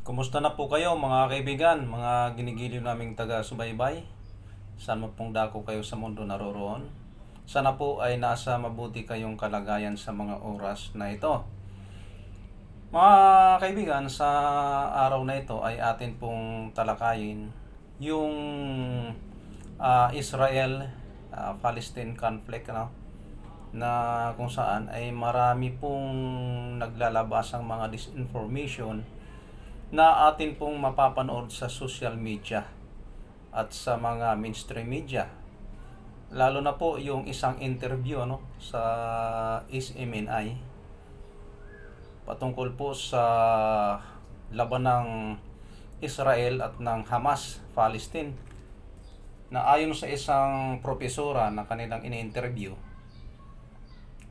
Kumusta na po kayo mga kaibigan, mga ginigiliw naming taga-subaybay? Saan mo pong dako kayo sa mundo naroroon? Sana po ay nasa mabuti kayong kalagayan sa mga oras na ito. Mga kaibigan, sa araw na ito ay atin pong talakayin yung Israel-Palestine conflict, na kung saan ay marami pong naglalabasang mga disinformation na atin pong mapapanood sa social media at sa mga mainstream media. Lalo na po yung isang interview sa SMNI patungkol po sa laban ng Israel at ng Hamas, Palestine, na ayon sa isang propesora na kanilang ini-interview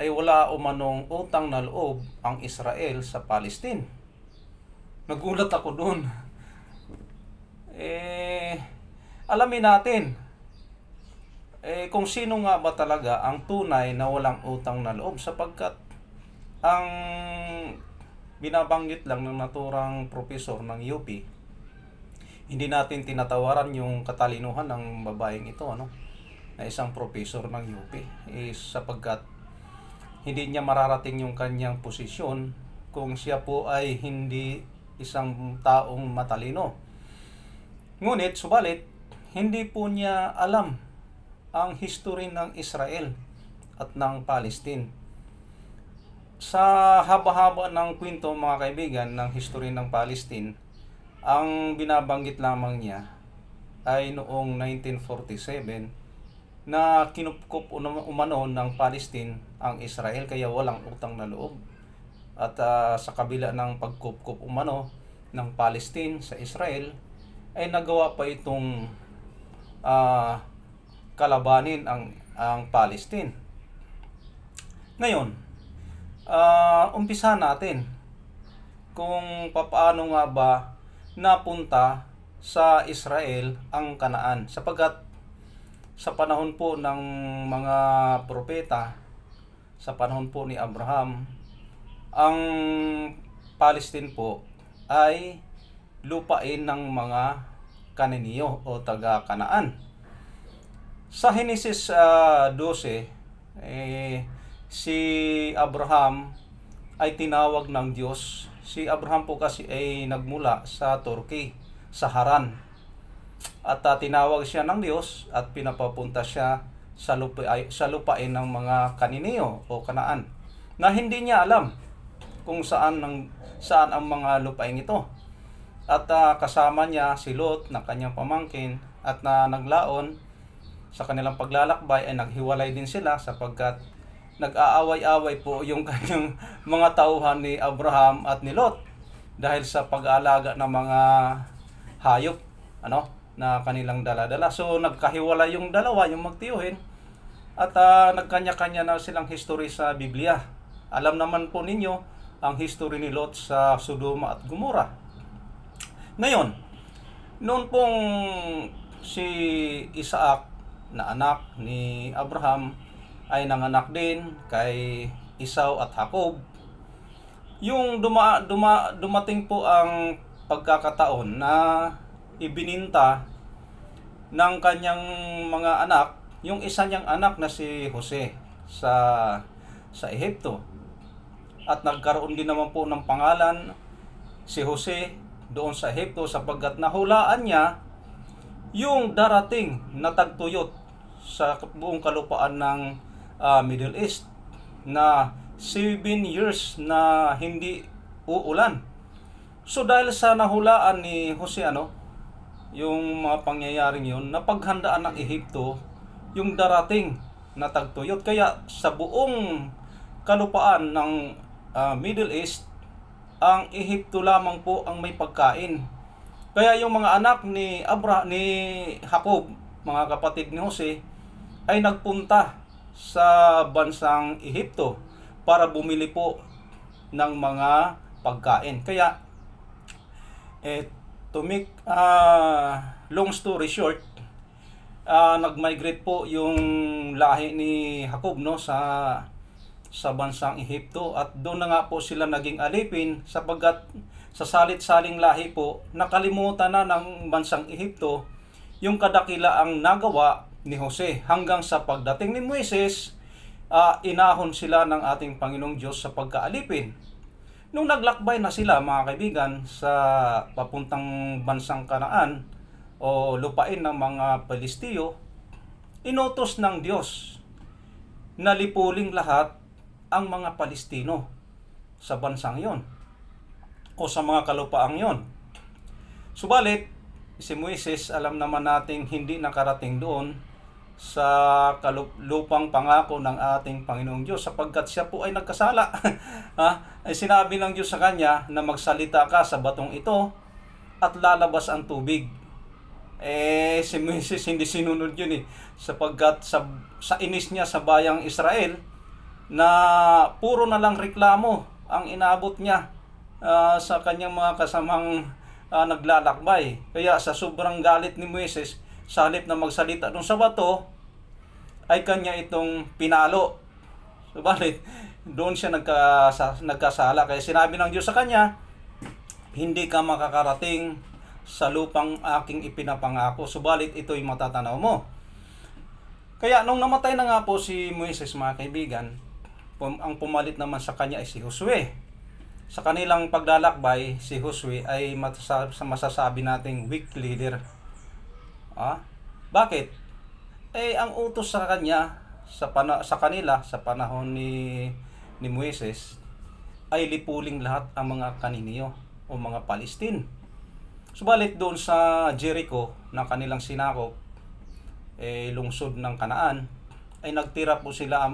ay wala umanong utang na loob ang Israel sa Palestine. Nagulat ako doon. Alamin natin kung sino nga ba talaga ang tunay na walang utang na loob, sapagkat ang binabanggit lang ng naturang profesor ng UP, hindi natin tinatawaran yung katalinuhan ng babaeng ito, na isang profesor ng UP, sapagkat hindi niya mararating yung kanyang posisyon kung siya po ay hindi isang taong matalino. Ngunit, subalit, hindi po niya alam ang history ng Israel at ng Palestine. Sa haba-haba ng kwento, mga kaibigan, ng history ng Palestine, ang binabanggit lamang niya ay noong 1947 na kinupkup umano ng Palestine ang Israel, kaya walang utang na loob. At sa kabila ng pagkupkup umano ng Palestine sa Israel, ay nagawa pa itong kalabanin ang Palestine. Ngayon, umpisa natin kung paano nga ba napunta sa Israel ang Kanaan, sapagkat sa panahon po ng mga propeta, sa panahon po ni Abraham, ang Palestine po ay lupain ng mga Kananiyo o taga-Kanaan. Sa Henesis 12, si Abraham ay tinawag ng Diyos. Si Abraham po kasi ay nagmula sa Turkey, sa Haran. At tinawag siya ng Diyos at pinapapunta siya sa lupain ng mga Kananiyo o Kanaan, na hindi niya alam kung saan ang mga lupain ito. At kasama niya si Lot na kanyang pamangkin, at na naglaon sa kanilang paglalakbay ay naghiwalay din sila, sapagkat nag-aaway-away po yung kanyang mga tauhan ni Abraham at ni Lot dahil sa pag-aalaga ng mga hayop na kanilang dala-dala. So nagkahiwalay yung dalawa, yung magtiyuhin, at nagkanya-kanya na silang history sa Biblia. Alam naman po ninyo ang history ni Lot sa Sodoma at Gomora. Ngayon, noon pong si Isaac na anak ni Abraham ay nanganak din kay Esau at Jacob, yung dumating po ang pagkakataon na ibininta ng kanyang mga anak yung isa niyang anak na si Jose sa Ehipto. At nagkaroon din naman po ng pangalan si Jose doon sa Ehipto, sapagkat nahulaan niya yung darating na tagtuyot sa buong kalupaan ng Middle East, na 7 years na hindi uulan. So dahil sa nahulaan ni Jose yung mga pangyayaring yun, napaghandaan ng Ehipto yung darating na tagtuyot. Kaya sa buong kalupaan ng Middle East, ang Ehipto lamang po ang may pagkain. Kaya yung mga anak ni Jacob, mga kapatid ni Jose, ay nagpunta sa bansang Ehipto para bumili po ng mga pagkain. Kaya to make long story short, nag-migrate po yung lahi ni Jacob sa sa bansang Ehipto, at doon na nga po sila naging alipin sapagkat sa salit-saling lahi po nakalimutan na ng bansang Ehipto yung kadakilaang nagawa ni Jose. Hanggang sa pagdating ni Moises, inahon sila ng ating Panginoong Diyos sa pagkaalipin. Nung naglakbay na sila, mga kaibigan, sa papuntang bansang Kanaan o lupain ng mga Palistiyo, inutos ng Diyos na lipuling lahat ang mga Palestino sa bansang yon o sa mga kalupaang yon. Subalit, si Moises, alam naman nating hindi nakarating doon sa lupang pangako ng ating Panginoong Diyos sapagkat siya po ay nagkasala. Ay sinabi ng Diyos sa kanya na magsalita ka sa batong ito at lalabas ang tubig. Si Moises hindi sinunod yun sapagkat sa inis niya sa bayang Israel na puro na lang reklamo ang inabot niya sa kanyang mga kasamang naglalakbay. Kaya sa sobrang galit ni Moises, sa halip na magsalita dun sa bato, ay kanya itong pinalo. Subalit, doon siya nagkasala. Kaya sinabi ng Diyos sa kanya, hindi ka makakarating sa lupang aking ipinapangako. Subalit, ito'y matatanaw mo. Kaya nung namatay na nga po si Moises, mga kaibigan, ang pumalit naman sa kanya ay si Josue. Sa kanilang paglalakbay, si Josue ay masasabi nating weak leader. Bakit? Ang utos sa kanya sa kanila sa panahon ni Moises ay lipuling lahat ang mga Kaniniyo o mga Palestine. Subalit doon sa Jericho na kanilang sinakop, lungsod ng Kanaan, ay nagtira po sila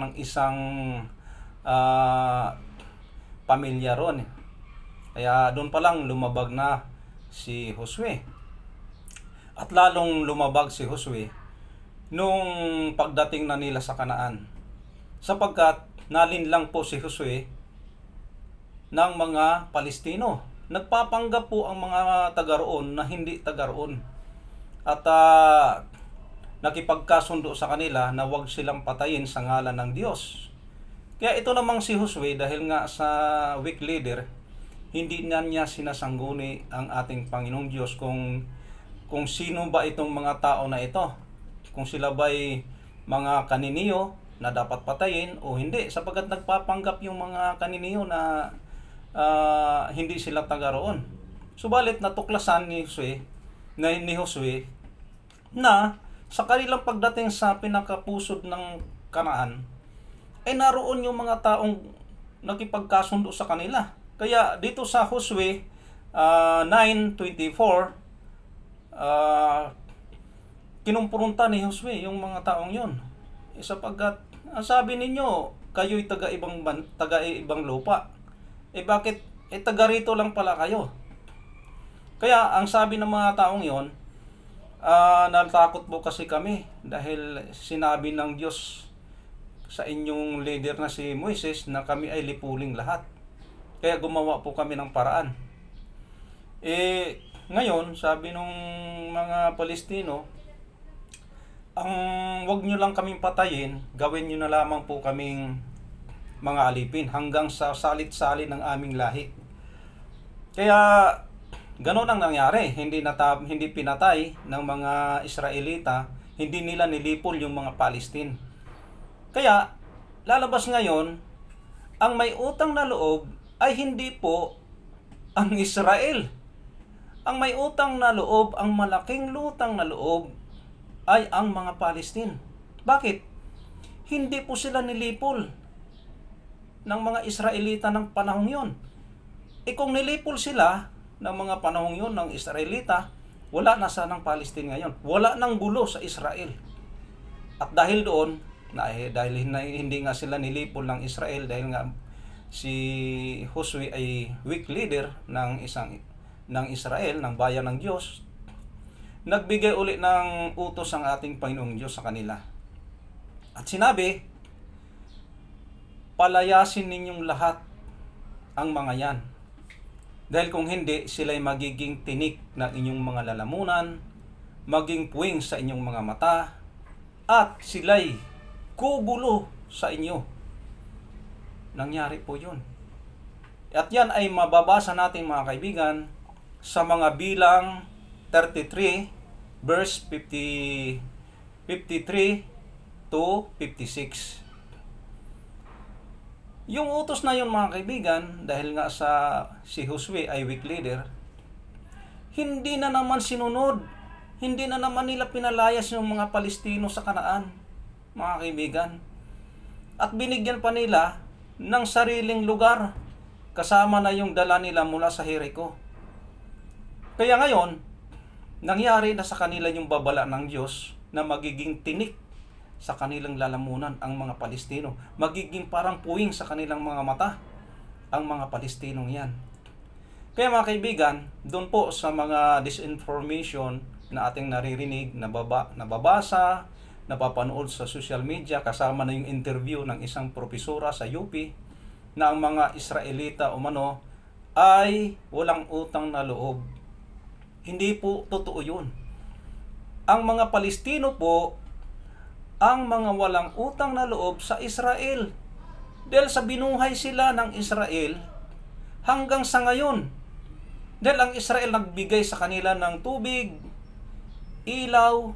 ng isang pamilya ron. Kaya doon pa lang lumabag na si Josue. At lalong lumabag si Josue nung pagdating na nila sa Kanaan. Sapagkat nalinlang po si Josue ng mga Palestino. Nagpapanggap po ang mga taga roon na hindi taga roon. At nakipagkasundo sa kanila na huwag silang patayin sa ngalan ng Diyos. Kaya ito namang si Josue, dahil nga sa weak leader, hindi na niya sinasangguni ang ating Panginoong Diyos kung sino ba itong mga tao na ito. Kung sila ba'y mga Kaniniyo na dapat patayin o hindi. Sapagkat nagpapanggap yung mga Kaniniyo na hindi sila taga roon. Subalit natuklasan ni Josue na sa kanilang pagdating sa pinakapusod ng Kanaan, ay naroon yung mga taong nakipagkasundo sa kanila. Kaya dito sa Josue 9:24, kinumpronta ni Josue yung mga taong yon. Sapagkat sabi ninyo, kayo'y taga-ibang lupa. Bakit? Taga rito lang pala kayo. Kaya ang sabi ng mga taong yon, natakot po kasi kami dahil sinabi ng Diyos sa inyong leader na si Moises na kami ay lipuling lahat. Kaya gumawa po kami ng paraan. Ngayon, sabi nung mga Palestino, wag nyo lang kaming patayin, gawin nyo na lamang po kaming mga alipin hanggang sa salit-sali ng aming lahi. Kaya ganoon ang nangyari. Hindi pinatay ng mga Israelita, hindi nila nilipol yung mga Palestine. Kaya lalabas ngayon, ang may utang na loob ay hindi po ang Israel. Ang may utang na loob, ang malaking lutang na loob, ay ang mga Palestine. Bakit? Hindi po sila nilipol ng mga Israelita ng panahong yon. Kung nilipol sila ng mga panahong yon ng Israelita, wala na sanang Palestine ngayon. Wala nang gulo sa Israel. At dahil doon, dahil hindi nga sila nilipol ng Israel, dahil nga si Josue ay weak leader ng Israel, ng bayan ng Diyos, nagbigay uli ng utos ang ating Panginoong Diyos sa kanila. At sinabi, palayasin ninyong lahat ang mga yan. Dahil kung hindi, sila'y magiging tinik ng inyong mga lalamunan, maging puwing sa inyong mga mata, at sila'y gugulo sa inyo. Nangyari po yun. At yan ay mababasa natin mga kaibigan sa mga bilang 33 verse 53 to 56. Yung utos na yun mga kaibigan, dahil nga si Josue ay weak leader, hindi na naman sinunod. Hindi na naman nila pinalayas yung mga Palestino sa Kanaan, mga kaibigan. At binigyan pa nila ng sariling lugar, kasama na yung dala nila mula sa Jericho. Kaya ngayon, nangyari na sa kanila yung babala ng Diyos na magiging tinik sa kanilang lalamunan ang mga Palestino. Magiging parang puwing sa kanilang mga mata ang mga Palestinong yan. Kaya mga kaibigan, doon po sa mga disinformation na ating naririnig, nababasa, napapanood sa social media, kasama na yung interview ng isang propesora sa UP, na ang mga Israelita umano ay walang utang na loob. Hindi po totoo yun. Ang mga Palestino po ang mga walang utang na loob sa Israel. Dahil sa binuhay sila ng Israel hanggang sa ngayon. Dahil ang Israel nagbigay sa kanila ng tubig, ilaw,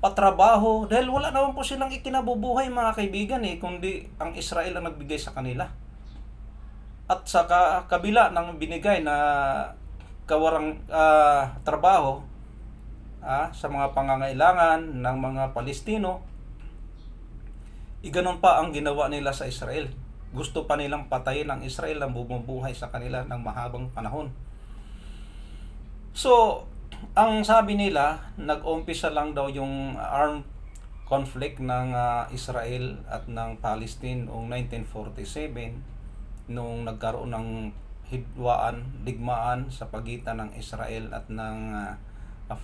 patrabaho, dahil wala naman po silang ikinabubuhay mga kaibigan kundi ang Israel ang nagbigay sa kanila. At sa kabila ng binigay na kawarang trabaho sa mga pangangailangan ng mga Palestino, iganon pa ang ginawa nila sa Israel. Gusto pa nilang patayin ang Israel ang bumubuhay sa kanila ng mahabang panahon. So, ang sabi nila, nag-umpisa lang daw yung armed conflict ng Israel at ng Palestine noong 1947 nung nagkaroon ng digmaan sa pagitan ng Israel at ng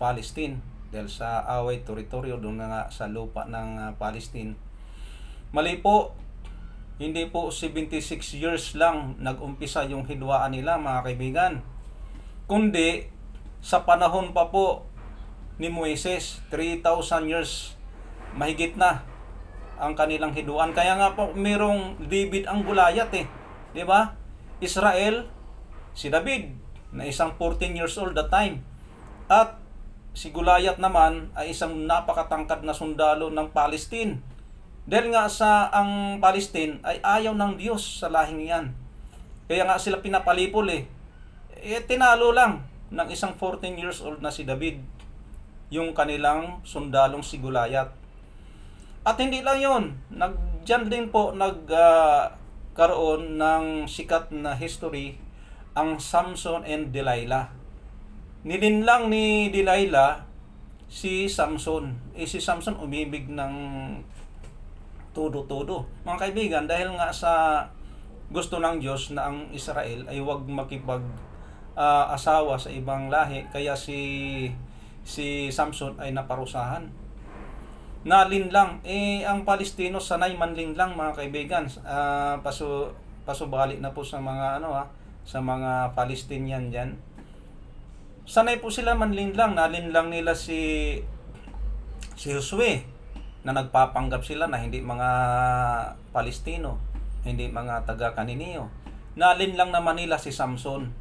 Palestine dahil sa away teritoryo doon nga sa lupa ng Palestine. Mali po, hindi po 76 years lang nag-umpisa yung hidwaan nila mga kaibigan, kundi sa panahon pa po ni Moises, 3,000 years mahigit na ang kanilang hidwaan. Kaya nga po merong David ang Goliath di ba? Israel, si David na isang 14 years old that time, at si Goliath naman ay isang napakatangkad na sundalo ng Palestine. Dahil nga ang Palestine ay ayaw ng Diyos sa lahing yan. Kaya nga sila pinapalipol tinalo lang ng isang 14 years old na si David yung kanilang sundalong si Goliath. At hindi lang yun, dyan din po nagkaroon ng sikat na history ang Samson and Delilah. Nilinlang ni Delilah si Samson. Si Samson umibig ng todo-todo. Mga kaibigan, dahil nga sa gusto ng Diyos na ang Israel ay huwag asawa sa ibang lahi, kaya si Samson ay naparusahan. Nalinlang. Ang Palestino sanay manlinlang mga kaibigan. Pasubali na po sa mga sa mga Palestinian diyan. Sanay po sila manlinlang. Nalinlang nila si Josue na nagpapanggap sila na hindi mga Palestino, hindi mga taga-Kanineo. Nalinlang naman nila si Samson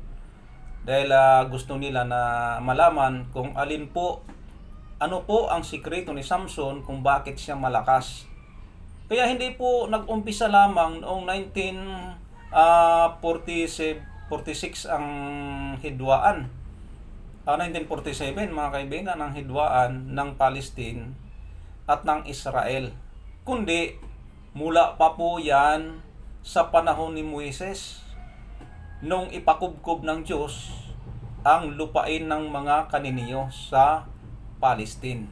dahil gusto nila na malaman kung ano po ang sikreto ni Samson kung bakit siya malakas. Kaya hindi po nag-umpisa lamang noong 1946 ang hidwaan. 1947 mga kaibigan ang hidwaan ng Palestine at ng Israel. Kundi mula pa po yan sa panahon ni Moises nung ipakubkob ng Diyos ang lupain ng mga Kanineo sa Palestine.